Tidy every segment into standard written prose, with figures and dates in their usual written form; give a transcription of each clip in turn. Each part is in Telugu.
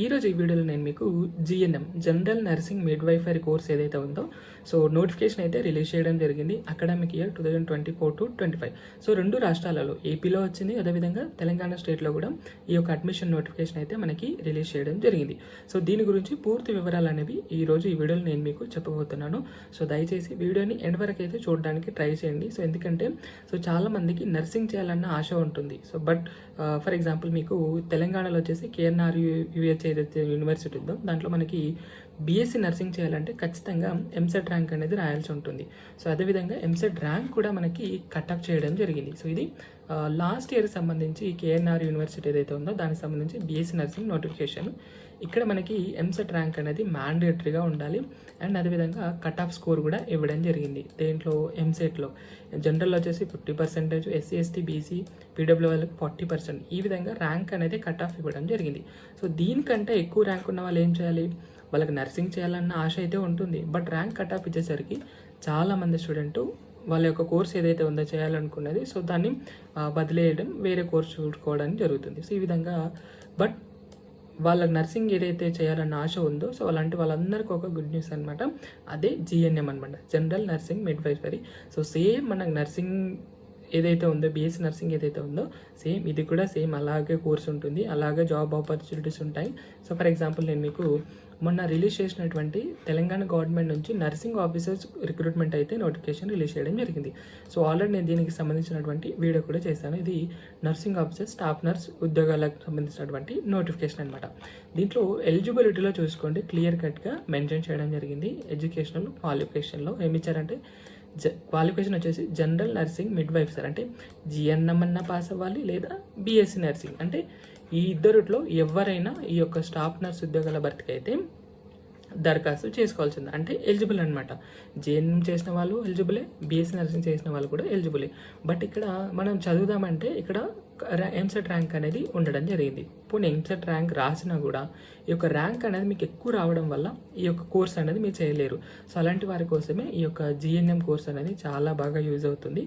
ఈరోజు ఈ వీడియోలో నేను మీకు GNM general nursing midwifery course ఏదైతే ఉందో నోటిఫికేషన్ అయితే రిలీజ్ చేయడం జరిగింది అకాడమిక్ ఇయర్ 2024-25. రెండు రాష్ట్రాలలో ఏపీలో వచ్చింది, అదేవిధంగా తెలంగాణ స్టేట్లో కూడా ఈ యొక్క అడ్మిషన్ నోటిఫికేషన్ అయితే మనకి రిలీజ్ చేయడం జరిగింది. దీని గురించి పూర్తి వివరాలు అనేవి ఈరోజు ఈ వీడియోలో నేను మీకు చెప్పబోతున్నాను. దయచేసి వీడియోని ఎండ్ వరకు అయితే చూడడానికి ట్రై చేయండి. ఎందుకంటే చాలా మందికి నర్సింగ్ చేయాలన్న ఆశ ఉంటుంది. బట్ ఫర్ ఎగ్జాంపుల్ మీకు తెలంగాణలో వచ్చేసి కేఎన్ఆర్ యూహెచ్ ఏదైతే యూనివర్సిటీ ఉందో దాంట్లో మనకి బీఎస్సీ నర్సింగ్ చేయాలంటే ఖచ్చితంగా ఎంసెట్ ర్యాంక్ అనేది రాయాల్సి ఉంటుంది. అదేవిధంగా ఎంసెట్ ర్యాంక్ కూడా మనకి కట్ ఆఫ్ చేయడం జరిగింది. ఇది లాస్ట్ ఇయర్ సంబంధించి కేఎన్ఆర్ యూనివర్సిటీ ఏదైతే ఉందో దానికి సంబంధించి బీఎస్సీ నర్సింగ్ నోటిఫికేషన్. ఇక్కడ మనకి ఎంసెట్ ర్యాంక్ అనేది మ్యాండేటరీగా ఉండాలి అండ్ అదేవిధంగా కట్ ఆఫ్ స్కోర్ కూడా ఇవ్వడం జరిగింది. దేంట్లో ఎంసెట్లో జనరల్ వచ్చేసి 50%, ఎస్సీ ఎస్టీ బీసీ పీడబ్ల్యూ వాళ్ళకి 40%, ఈ విధంగా ర్యాంక్ అనేది కట్ ఆఫ్ ఇవ్వడం జరిగింది. దీనికంటే ఎక్కువ ర్యాంక్ ఉన్న వాళ్ళు ఏం చేయాలి, వాళ్ళకి నర్సింగ్ చేయాలన్న ఆశ అయితే ఉంటుంది. బట్ ర్యాంక్ కట్ ఆఫ్ ఇచ్చేసరికి చాలామంది స్టూడెంట్ వాళ్ళ యొక్క కోర్స్ ఏదైతే ఉందో చేయాలనుకున్నది దాన్ని వదిలేయడం, వేరే కోర్స్ చూసుకోవడానికి జరుగుతుంది. ఈ విధంగా బట్ వాళ్ళకి నర్సింగ్ ఏదైతే చేయాలన్న ఆశ ఉందో అలాంటి వాళ్ళందరికీ ఒక గుడ్ న్యూస్ అనమాట. అదే జిఎన్ఎం అనమాట, జనరల్ నర్సింగ్ మిడ్వైఫరీ. సేమ్ మనకు నర్సింగ్ ఏదైతే ఉందో బీఎస్సీ నర్సింగ్ ఏదైతే ఉందో సేమ్ ఇది కూడా సేమ్ అలాగే కోర్స్ ఉంటుంది, అలాగే జాబ్ ఆపర్చునిటీస్ ఉంటాయి. ఫర్ ఎగ్జాంపుల్ నేను మీకు మొన్న రిలీజ్ చేసినటువంటి తెలంగాణ గవర్నమెంట్ నుంచి నర్సింగ్ ఆఫీసర్స్ రిక్రూట్మెంట్ అయితే నోటిఫికేషన్ రిలీజ్ చేయడం జరిగింది. ఆల్రెడీ నేను దీనికి సంబంధించినటువంటి వీడియో కూడా చేశాను. ఇది నర్సింగ్ ఆఫీసర్ స్టాఫ్ నర్స్ ఉద్యోగాలకు సంబంధించినటువంటి నోటిఫికేషన్ అనమాట. దీంట్లో ఎలిజిబిలిటీలో చూసుకోండి, క్లియర్ కట్గా మెన్షన్ చేయడం జరిగింది. ఎడ్యుకేషనల్ క్వాలిఫికేషన్లో ఏమి ఇచ్చారంటే క్వాలిఫికేషన్ వచ్చేసి జనరల్ నర్సింగ్ మిడ్వైఫ్ అంటే జిఎన్ఎం అన్న పాస్ అవ్వాలి లేదా బీఎస్సీ నర్సింగ్. అంటే ఈ ఇద్దరిలో ఎవరైనా ఈ యొక్క స్టాఫ్ నర్స్ ఉద్యోగాల భర్తీకి అయితే దరఖాస్తు చేసుకోవాల్సింది, అంటే ఎలిజిబుల్ అనమాట. జేఎన్ఎం చేసిన వాళ్ళు ఎలిజిబులే, బీఎస్సీ నర్సింగ్ చేసిన వాళ్ళు కూడా ఎలిజిబులే. బట్ ఇక్కడ మనం చదువుదామంటే ఇక్కడ ఎంసెట్ ర్యాంక్ అనేది ఉండడం జరిగింది. పోనీ ఎంసెట్ ర్యాంక్ రాసినా కూడా ఈ యొక్క ర్యాంక్ అనేది మీకు ఎక్కువ రావడం వల్ల ఈ యొక్క కోర్స్ అనేది మీరు చేయలేరు. అలాంటి వారి కోసమే ఈ యొక్క జిఎన్ఎం కోర్స్ అనేది చాలా బాగా యూజ్ అవుతుంది.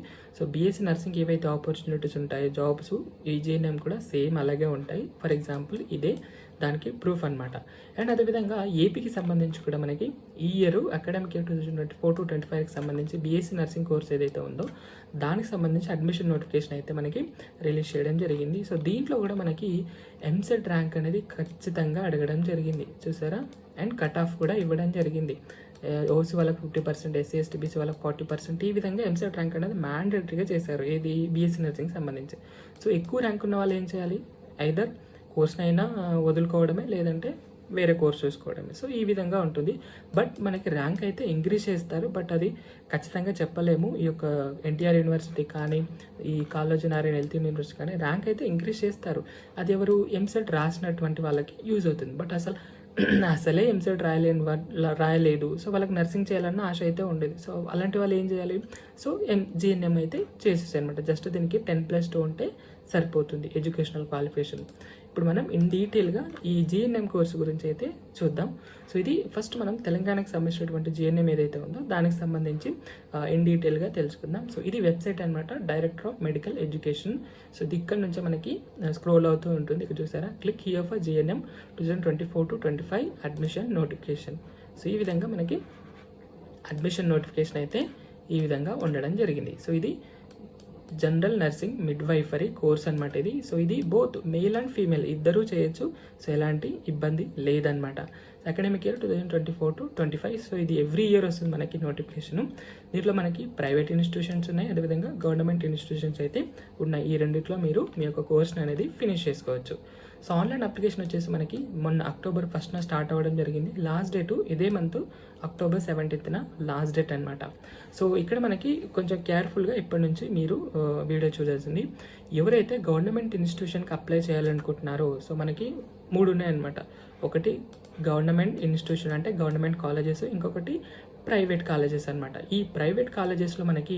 బీఎస్సీ నర్సింగ్ ఏవైతే ఆపర్చునిటీస్ ఉంటాయో జాబ్స్, ఈ జిఎన్ఎం కూడా సేమ్ అలాగే ఉంటాయి. ఫర్ ఎగ్జాంపుల్ ఇదే దానికి ప్రూఫ్ అనమాట. అండ్ అదేవిధంగా ఏపీకి సంబంధించి కూడా మనకి ఈ ఇయర్ అకాడమిక్ ఇయర్ 2024-25కి సంబంధించి బీఎస్సీ నర్సింగ్ కోర్స్ ఏదైతే ఉందో దానికి సంబంధించి అడ్మిషన్ నోటిఫికేషన్ అయితే మనకి రిలీజ్ చేయడం జరిగింది. దీంట్లో కూడా మనకి ఎంసెట్ ర్యాంక్ అనేది ఖచ్చితంగా అడగడం జరిగింది, చూసారా. అండ్ కట్ ఆఫ్ కూడా ఇవ్వడం జరిగింది. ఓసీ వాళ్ళకి 50%, ఎస్సీ ఎస్టీ బీసీ వాళ్ళకి 40%, ఈ విధంగా ఎంసెట్ ర్యాంక్ అనేది మ్యాండేటరీగా చేశారు ఏది బీఎస్సీ నర్సింగ్ సంబంధించి. ఎక్కువ ర్యాంక్ ఉన్న వాళ్ళు ఏం చేయాలి, ఐదర్ కోర్స్నైనా వదులుకోవడమే లేదంటే వేరే కోర్స్ చూసుకోవడమే. ఈ విధంగా ఉంటుంది. బట్ మనకి ర్యాంక్ అయితే ఇంక్రీజ్ చేస్తారు, బట్ అది ఖచ్చితంగా చెప్పలేము. ఈ యొక్క ఎన్టీఆర్ యూనివర్సిటీ కానీ ఈ కాలేజ్ నారాయణ హెల్త్ యూనివర్సిటీ కానీ ర్యాంక్ అయితే ఇంక్రీజ్ చేస్తారు. అది ఎవరు ఎంసెట్ రాసినటువంటి వాళ్ళకి యూజ్ అవుతుంది. బట్ అసలే ఎంసెట్ రాయలేదు, వాళ్ళకి నర్సింగ్ చేయాలన్న ఆశ అయితే ఉండేది. అలాంటి వాళ్ళు ఏం చేయాలి, జిఎన్ఎం అయితే చేసేసాయి అనమాట. జస్ట్ దీనికి 10+2 ఉంటే సరిపోతుంది ఎడ్యుకేషనల్ క్వాలిఫికేషన్. ఇప్పుడు మనం ఇన్ డీటెయిల్గా ఈ జిఎన్ఎం కోర్సు గురించి అయితే చూద్దాం. ఇది ఫస్ట్ మనం తెలంగాణకు సంబంధించినటువంటి జిఎన్ఎం ఏదైతే ఉందో దానికి సంబంధించి ఇన్ డీటెయిల్గా తెలుసుకుందాం. ఇది వెబ్సైట్ అనమాట, డైరెక్టర్ ఆఫ్ మెడికల్ ఎడ్యుకేషన్. ఇది ఇక్కడ నుంచి మనకి స్క్రోల్ అవుతూ ఉంటుంది. ఇక్కడ చూసారా, click here for GNM 2024-25 admission notification. ఈ విధంగా మనకి అడ్మిషన్ నోటిఫికేషన్ అయితే ఈ విధంగా ఉండడం జరిగింది. ఇది జనరల్ నర్సింగ్ మిడ్వైఫరీ కోర్స్ అనమాట ఇది. ఇది బోత్ మేల్ అండ్ ఫీమేల్ ఇద్దరూ చేయొచ్చు. ఎలాంటి ఇబ్బంది లేదనమాట. Academic year 2024-25. ఇది ఎవ్రీ ఇయర్ వస్తుంది మనకి నోటిఫికేషన్. దీంట్లో మనకి ప్రైవేట్ ఇన్స్టిట్యూషన్స్ ఉన్నాయి, అదేవిధంగా గవర్నమెంట్ ఇన్స్టిట్యూషన్స్ అయితే ఉన్నాయి. ఈ రెండిట్లో మీరు మీ యొక్క కోర్స్ని అనేది ఫినిష్ చేసుకోవచ్చు. ఆన్లైన్ అప్లికేషన్ వచ్చేసి మనకి మొన్న October 1st స్టార్ట్ అవ్వడం జరిగింది. లాస్ట్ డేటు ఇదే month October 17th last date అనమాట. ఇక్కడ మనకి కొంచెం కేర్ఫుల్గా ఇప్పటి నుంచి మీరు వీడియో చూడాల్సింది. ఎవరైతే గవర్నమెంట్ ఇన్స్టిట్యూషన్కి అప్లై చేయాలనుకుంటున్నారో మనకి 3 ఉన్నాయన్నమాట. ఒకటి గవర్నమెంట్ ఇన్స్టిట్యూషన్ అంటే గవర్నమెంట్ కాలేజెస్, ఇంకొకటి ప్రైవేట్ కాలేజెస్ అనమాట. ఈ ప్రైవేట్ కాలేజెస్లో మనకి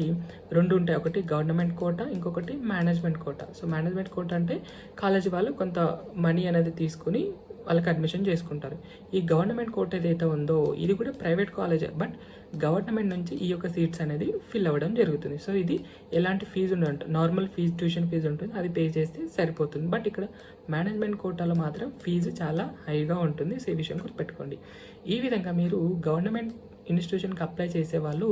2 ఉంటాయి. ఒకటి గవర్నమెంట్ కోటా, ఇంకొకటి మేనేజ్మెంట్ కోటా. మేనేజ్మెంట్ కోటా అంటే కాలేజీ వాళ్ళు కొంత మనీ అనేది తీసుకుని వాళ్ళకి అడ్మిషన్ చేసుకుంటారు. ఈ గవర్నమెంట్ కోట ఏదైతే ఉందో ఇది కూడా ప్రైవేట్ కాలేజే, బట్ గవర్నమెంట్ నుంచి ఈ యొక్క సీట్స్ అనేది ఫిల్ అవ్వడం జరుగుతుంది. సో ఇది ఎలాంటి ఫీజు ఉండదు, నార్మల్ ఫీజు ట్యూషన్ ఫీజు ఉంటుంది, అది పే చేస్తే సరిపోతుంది. బట్ ఇక్కడ మేనేజ్మెంట్ కోటాలో మాత్రం ఫీజు చాలా హైగా ఉంటుంది. సో ఈ విషయం గుర్తుపెట్టుకోండి. ఈ విధంగా మీరు గవర్నమెంట్ ఇన్స్టిట్యూషన్కి అప్లై చేసే వాళ్ళు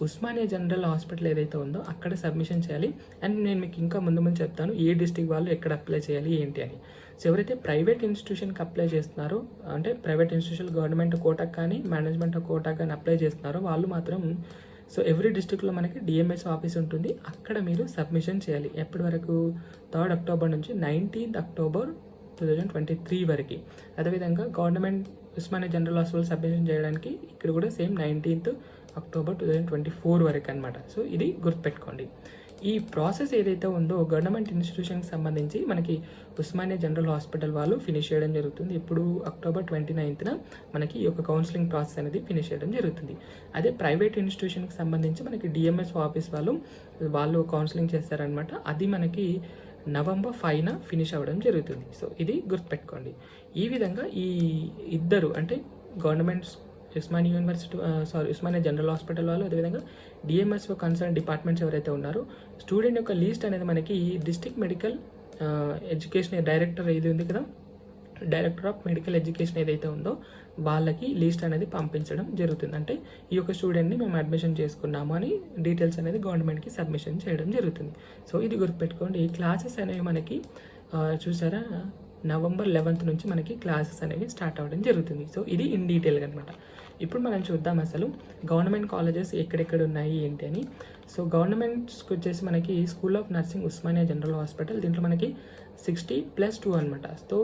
ఉస్మానియా జనరల్ హాస్పిటల్ ఏదైతే ఉందో అక్కడ సబ్మిషన్ చేయాలి. అండ్ నేను మీకు ఇంకా ముందు ముందు చెప్తాను ఏ డిస్ట్రిక్ట్ వాళ్ళు ఎక్కడ అప్లై చేయాలి ఏంటి అని. సో ఎవరైతే ప్రైవేట్ ఇన్స్టిట్యూషన్కి అప్లై చేస్తున్నారో, అంటే ప్రైవేట్ ఇన్స్టిట్యూషన్ గవర్నమెంట్ కోటాకు కానీ మేనేజ్మెంట్ కోటాకు కానీ అప్లై చేస్తున్నారో వాళ్ళు మాత్రం సో ఎవ్రీ డిస్ట్రిక్ట్లో మనకి డిఎంఎస్ ఆఫీస్ ఉంటుంది, అక్కడ మీరు సబ్మిషన్ చేయాలి. ఎప్పటి వరకు 3rd అక్టోబర్ నుంచి 19th అక్టోబర్ 2023 వరకు. అదేవిధంగా government Osmania general hospital submission చేయడానికి ఇక్కడ కూడా సేమ్ 19th అక్టోబర్ 2024 వరకు అనమాట. సో ఇది గుర్తుపెట్టుకోండి. ఈ ప్రాసెస్ ఏదైతే ఉందో గవర్నమెంట్ ఇన్స్టిట్యూషన్కి సంబంధించి మనకి ఉస్మానియా జనరల్ హాస్పిటల్ వాళ్ళు ఫినిష్ చేయడం జరుగుతుంది. ఇప్పుడు అక్టోబర్ 29th మనకి ఈ యొక్క కౌన్సిలింగ్ ప్రాసెస్ అనేది ఫినిష్ చేయడం జరుగుతుంది. అదే ప్రైవేట్ ఇన్స్టిట్యూషన్కి సంబంధించి మనకి డిఎంఎస్ ఆఫీస్ వాళ్ళు కౌన్సిలింగ్ చేస్తారనమాట. అది మనకి November 5న ఫినిష్ అవ్వడం జరుగుతుంది. సో ఇది గుర్తుపెట్టుకోండి. ఈ విధంగా ఈ ఇద్దరు అంటే గవర్నమెంట్ ఉస్మానియా జనరల్ హాస్పిటల్ వాళ్ళు, అదేవిధంగా డిఎంఎస్ కన్సర్న్ డిపార్ట్మెంట్స్ ఎవరైతే ఉన్నారో స్టూడెంట్ యొక్క లీస్ట్ అనేది మనకి డిస్ట్రిక్ట్ మెడికల్ ఎడ్యుకేషన్ డైరెక్టర్ ఇది ఉంది కదా, డైరెక్టర్ ఆఫ్ మెడికల్ ఎడ్యుకేషన్ ఏదైతే ఉందో వాళ్ళకి లీస్ట్ అనేది పంపించడం జరుగుతుంది. అంటే ఈ యొక్క స్టూడెంట్ని మేము అడ్మిషన్ చేసుకున్నాము అని డీటెయిల్స్ అనేది గవర్నమెంట్కి సబ్మిషన్ చేయడం జరుగుతుంది. సో ఇది గుర్తుపెట్టుకోండి. ఈ క్లాసెస్ అనేవి మనకి చూసారా November 11th నుంచి మనకి క్లాసెస్ అనేవి స్టార్ట్ అవ్వడం జరుగుతుంది. సో ఇది ఇన్ డీటెయిల్గా అనమాట. ఇప్పుడు మనం చూద్దాం అసలు గవర్నమెంట్ కాలేజెస్ ఎక్కడెక్కడ ఉన్నాయి ఏంటి అని. సో గవర్నమెంట్స్కి వచ్చేసి మనకి school of nursing Osmania general hospital, దీంట్లో మనకి 60+2 అనమాట. సో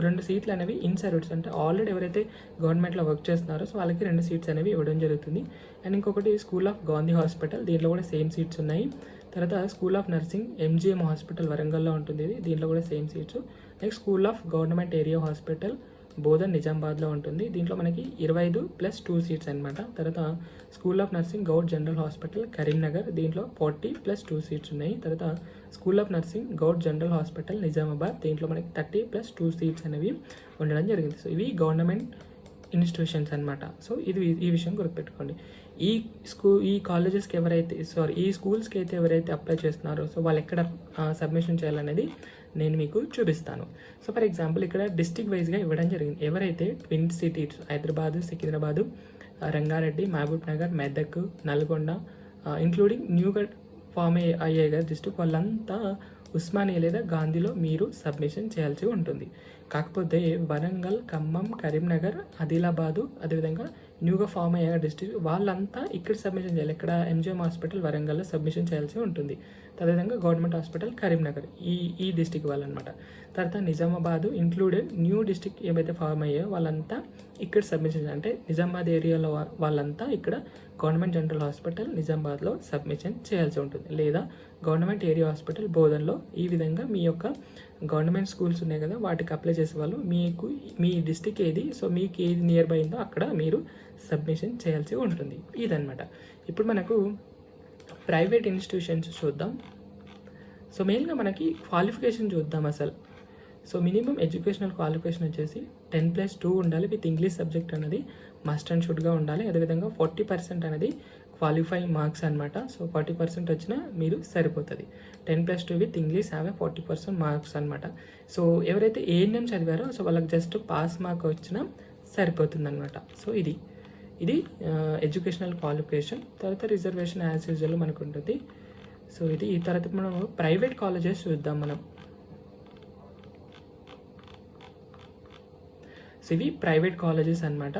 2 సీట్లు అనేవి ఇన్ సర్వీస్, అంటే ఆల్రెడీ ఎవరైతే గవర్నమెంట్లో వర్క్ చేస్తున్నారో సో వాళ్ళకి 2 సీట్స్ అనేవి ఇవ్వడం జరుగుతుంది. అండ్ ఇంకొకటి స్కూల్ ఆఫ్ గాంధీ హాస్పిటల్, దీంట్లో కూడా సేమ్ సీట్స్ ఉన్నాయి. తర్వాత school of nursing MGM hospital వరంగల్లో ఉంటుంది, దీంట్లో కూడా same seats. Next school of government area hospital Bodhan నిజామాబాద్లో ఉంటుంది, దీంట్లో మనకి 25+2 సీట్స్ అనమాట. తర్వాత school of nursing Goud general hospital Karimnagar, దీంట్లో 40+2 సీట్స్ ఉన్నాయి. తర్వాత school of nursing Goud general hospital Nizamabad, దీంట్లో మనకి 30+2 సీట్స్ అనేవి ఉండడం జరిగింది. సో ఇవి గవర్నమెంట్ ఇన్స్టిట్యూషన్స్ అనమాట. సో ఈ విషయం గుర్తుపెట్టుకోండి. ఈ కాలేజెస్కి ఈ స్కూల్స్కి అయితే ఎవరైతే అప్లై చేస్తున్నారో సో వాళ్ళు ఎక్కడ సబ్మిషన్ చేయాలనేది నేను మీకు చూపిస్తాను. సో ఫర్ ఎగ్జాంపుల్ ఇక్కడ డిస్ట్రిక్ట్ వైజ్గా ఇవ్వడం జరిగింది. ఎవరైతే twin cities Hyderabad, Secunderabad, Rangareddy, Mahabubnagar, Medak, Nalgonda including న్యూగా ఫామ్ అయ్యాయి కదా డిస్ట్రిక్ట్, వాళ్ళంతా ఉస్మానియా లేదా గాంధీలో మీరు సబ్మిషన్ చేయాల్సి ఉంటుంది. కాకపోతే వరంగల్, ఖమ్మం, కరీంనగర్, ఆదిలాబాదు, అదేవిధంగా న్యూగా ఫామ్ అయ్యే డిస్ట్రిక్ట్ వాళ్ళంతా ఇక్కడ సబ్మిషన్ చేయాలి. ఇక్కడ ఎంజిఎం హాస్పిటల్ వరంగల్లో సబ్మిషన్ చేయాల్సి ఉంటుంది. అదేవిధంగా గవర్నమెంట్ హాస్పిటల్ కరీంనగర్ ఈ డిస్ట్రిక్ట్ వాళ్ళనమాట. తర్వాత నిజామాబాదు ఇంక్లూడెడ్ న్యూ డిస్ట్రిక్ట్ ఏవైతే ఫామ్ అయ్యాయో వాళ్ళంతా ఇక్కడ సబ్మిషన్, అంటే నిజామాబాద్ ఏరియాలో వాళ్ళంతా ఇక్కడ గవర్నమెంట్ జనరల్ హాస్పిటల్ నిజామాబాద్లో సబ్మిషన్ చేయాల్సి ఉంటుంది, లేదా గవర్నమెంట్ ఏరియా హాస్పిటల్ బోధన్లో. ఈ విధంగా మీ యొక్క గవర్నమెంట్ స్కూల్స్ ఉన్నాయి కదా వాటికి అప్లై చేసే వాళ్ళు మీ డిస్ట్రిక్ట్ ఏది, సో మీకు ఏది నియర్ బై ఉందో అక్కడ మీరు సబ్మిషన్ చేయాల్సి ఉంటుంది. ఇదనమాట. ఇప్పుడు మనకు ప్రైవేట్ ఇన్స్టిట్యూషన్స్ చూద్దాం. సో మెయిన్గా మనకి క్వాలిఫికేషన్ చూద్దాం అసలు. సో మినిమం ఎడ్యుకేషనల్ క్వాలిఫికేషన్ వచ్చేసి 10+2 ఉండాలి విత్ ఇంగ్లీష్ సబ్జెక్ట్ అనేది మస్ట్ అండ్ షుడ్గా ఉండాలి. అదేవిధంగా 40% అనేది క్వాలిఫైయింగ్ మార్క్స్ అనమాట. సో 40% వచ్చినా మీరు సరిపోతుంది. 10+2 విత్ ఇంగ్లీష్ హ్యావ్ 40% మార్క్స్ అనమాట. సో ఎవరైతే ఏఎన్ఎం చదివారో సో వాళ్ళకి జస్ట్ పాస్ మార్క్ వచ్చినా సరిపోతుంది అనమాట. సో ఇది ఎడ్యుకేషనల్ క్వాలిఫికేషన్. తర్వాత రిజర్వేషన్ యాజ్ యూజువల్ మనకు ఉంటుంది. సో ఇది తర్వాత మనం ప్రైవేట్ కాలేజెస్ చూద్దాం మనం. సో ఇవి ప్రైవేట్ కాలేజెస్ అనమాట.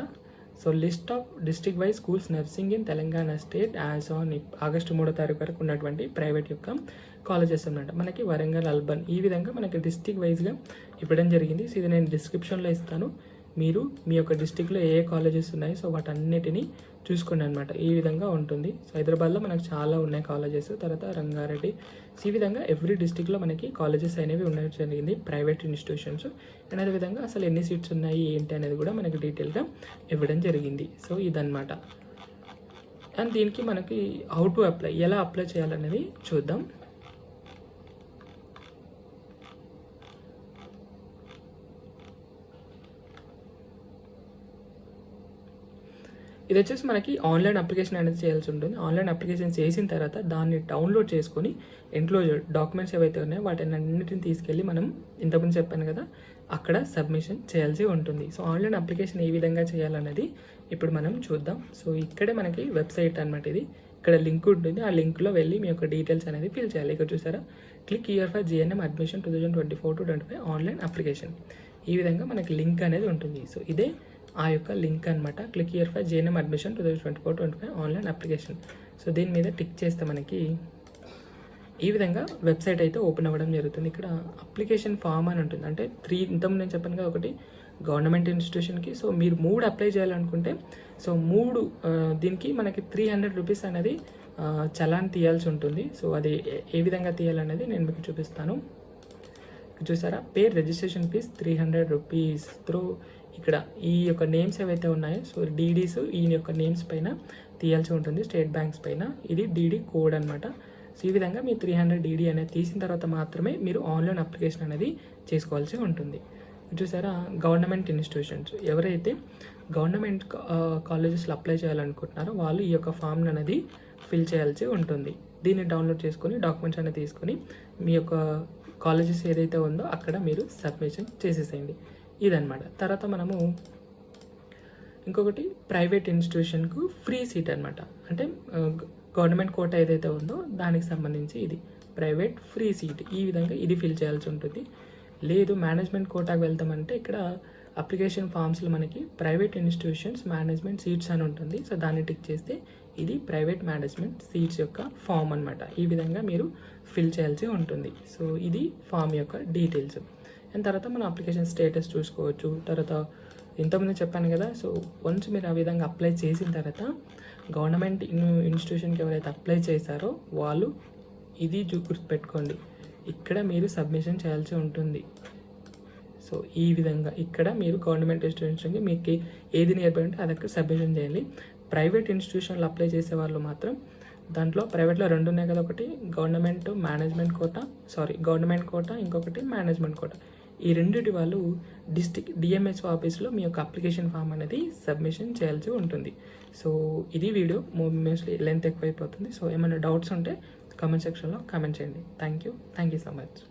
So list of district wise schools nursing in Telangana state as on August 3 వరకు ఉన్నటువంటి ప్రైవేట్ యొక్క కాలేజెస్ అనమాట. మనకి వరంగల్, అల్బన్ ఈ విధంగా మనకి డిస్ట్రిక్ట్ వైజ్గా ఇవ్వడం జరిగింది. సో ఇది నేను డిస్క్రిప్షన్లో ఇస్తాను. మీరు మీ యొక్క డిస్ట్రిక్ట్లో ఏ కాలేజెస్ ఉన్నాయి సో వాటన్నిటిని చూసుకోండి అనమాట. ఈ విధంగా ఉంటుంది. సో హైదరాబాద్లో మనకు చాలా ఉన్నాయి కాలేజెస్, తర్వాత రంగారెడ్డి. సో ఈ విధంగా ఎవ్రీ డిస్ట్రిక్ట్లో మనకి కాలేజెస్ అనేవి ఉండడం జరిగింది, ప్రైవేట్ ఇన్స్టిట్యూషన్స్. అండ్ అదేవిధంగా అసలు ఎన్ని సీట్స్ ఉన్నాయి ఏంటి అనేది కూడా మనకి డీటెయిల్గా ఇవ్వడం జరిగింది. సో ఇదన్నమాట. అండ్ దీనికి మనకి హౌ టు అప్లై, ఎలా అప్లై చేయాలనేది చూద్దాం. ఇది వచ్చేసి మనకి ఆన్లైన్ అప్లికేషన్ అనేది చేయాల్సి ఉంటుంది. ఆన్లైన్ అప్లికేషన్ చేసిన తర్వాత దాన్ని డౌన్లోడ్ చేసుకొని ఎన్క్లోజర్ డాక్యుమెంట్స్ ఏవైతే ఉన్నాయో వాటిని అన్నిటిని తీసుకెళ్ళి మనం ఇంతకుముందు చెప్పాను కదా అక్కడ సబ్మిషన్ చేయాల్సి ఉంటుంది. సో ఆన్లైన్ అప్లికేషన్ ఏ విధంగా చేయాలనేది ఇప్పుడు మనం చూద్దాం. సో ఇక్కడే మనకి వెబ్సైట్ అనమాట ఇది. ఇక్కడ లింక్ ఉంటుంది. ఆ లింక్లో వెళ్ళి మీ యొక్క డీటెయిల్స్ అనేది ఫిల్ చేయాలి. ఇక్కడ చూసారా, click here for GNM admission 2024-25 online application. ఈ విధంగా మనకి లింక్ అనేది ఉంటుంది. సో ఇదే ఆ యొక్క లింక్ అనమాట. Click here for GNM admission 2024-25 online application. So దీని మీద టిక్ చేస్తే మనకి ఈ విధంగా వెబ్సైట్ అయితే ఓపెన్ అవ్వడం జరుగుతుంది. ఇక్కడ అప్లికేషన్ ఫామ్ అని ఉంటుంది. అంటే 3 ఇంతకుముందు నేను చెప్పాను కదా, ఒకటి గవర్నమెంట్ ఇన్స్టిట్యూషన్కి. సో మీరు 3 అప్లై చేయాలనుకుంటే సో 3 దీనికి మనకి 300 రూపీస్ అనేది చలాన్ తీయాల్సి ఉంటుంది. సో అది ఏ విధంగా తీయాలనేది నేను మీకు చూపిస్తాను. చూసారా, పేర్ రిజిస్ట్రేషన్ ఫీజ్ 300 రూపీస్ త్రూ ఇక్కడ ఈ యొక్క నేమ్స్ ఏవైతే ఉన్నాయో సో డీడీస్ ఈ యొక్క నేమ్స్ పైన తీయాల్సి ఉంటుంది, స్టేట్ బ్యాంక్స్ పైన. ఇది డీడీ కోడ్ అనమాట. సో ఈ విధంగా మీ 300 డీడీ అనేది తీసిన తర్వాత మాత్రమే మీరు ఆన్లైన్ అప్లికేషన్ అనేది చేసుకోవాల్సి ఉంటుంది. చూసారా, గవర్నమెంట్ ఇన్స్టిట్యూషన్స్ ఎవరైతే గవర్నమెంట్ కాలేజెస్లో అప్లై చేయాలనుకుంటున్నారో వాళ్ళు ఈ యొక్క ఫామ్ అనేది ఫిల్ చేయాల్సి ఉంటుంది. దీన్ని డౌన్లోడ్ చేసుకొని డాక్యుమెంట్స్ అనేది తీసుకొని మీ యొక్క కాలేజెస్ ఏదైతే ఉందో అక్కడ మీరు సబ్మిషన్ చేసేసేయండి. ఇదనమాట. తర్వాత మనము ఇంకొకటి ప్రైవేట్ ఇన్స్టిట్యూషన్కు ఫ్రీ సీట్ అనమాట. అంటే గవర్నమెంట్ కోటా ఏదైతే ఉందో దానికి సంబంధించి ఇది ప్రైవేట్ ఫ్రీ సీట్. ఈ విధంగా ఇది ఫిల్ చేయాల్సి ఉంటుంది. లేదు మేనేజ్మెంట్ కోటాకు వెళ్తామంటే ఇక్కడ అప్లికేషన్ ఫామ్స్లో మనకి ప్రైవేట్ ఇన్స్టిట్యూషన్స్ మేనేజ్మెంట్ సీట్స్ అని ఉంటుంది. సో దాన్ని టిక్ చేస్తే ఇది ప్రైవేట్ మేనేజ్మెంట్ సీట్స్ యొక్క ఫామ్ అనమాట. ఈ విధంగా మీరు ఫిల్ చేయాల్సి ఉంటుంది. సో ఇది ఫామ్ యొక్క డీటెయిల్స్. అండ్ తర్వాత మన అప్లికేషన్ స్టేటస్ చూసుకోవచ్చు. తర్వాత ఇంతకుముందు చెప్పాను కదా, సో వన్స్ మీరు ఆ విధంగా అప్లై చేసిన తర్వాత గవర్నమెంట్ ఇన్స్టిట్యూషన్కి ఎవరైతే అప్లై చేశారో వాళ్ళు ఇది గుర్తుపెట్టుకోండి, ఇక్కడ మీరు సబ్మిషన్ చేయాల్సి ఉంటుంది. సో ఈ విధంగా ఇక్కడ మీరు గవర్నమెంట్ ఇన్స్టిట్యూషన్కి మీకు ఏది నియర్ బై ఉంటే అది అక్కడ సబ్మిషన్ చేయాలి. ప్రైవేట్ ఇన్స్టిట్యూషన్లో అప్లై చేసే వాళ్ళు మాత్రం దాంట్లో ప్రైవేట్లో 2 ఉన్నాయి కదా, ఒకటి గవర్నమెంట్ కోటా, ఇంకొకటి మేనేజ్మెంట్ కోటా. ఈ రెండిటి వాళ్ళు డిఎంహెచ్ఓ ఆఫీస్లో మీ యొక్క అప్లికేషన్ ఫామ్ అనేది సబ్మిషన్ చేయాల్సి ఉంటుంది. సో ఇది వీడియో మోస్ట్లీ లెంత్ ఎక్కువైపోతుంది. సో ఏమైనా డౌట్స్ ఉంటే కామెంట్ సెక్షన్లో కామెంట్ చేయండి. Thank you so much.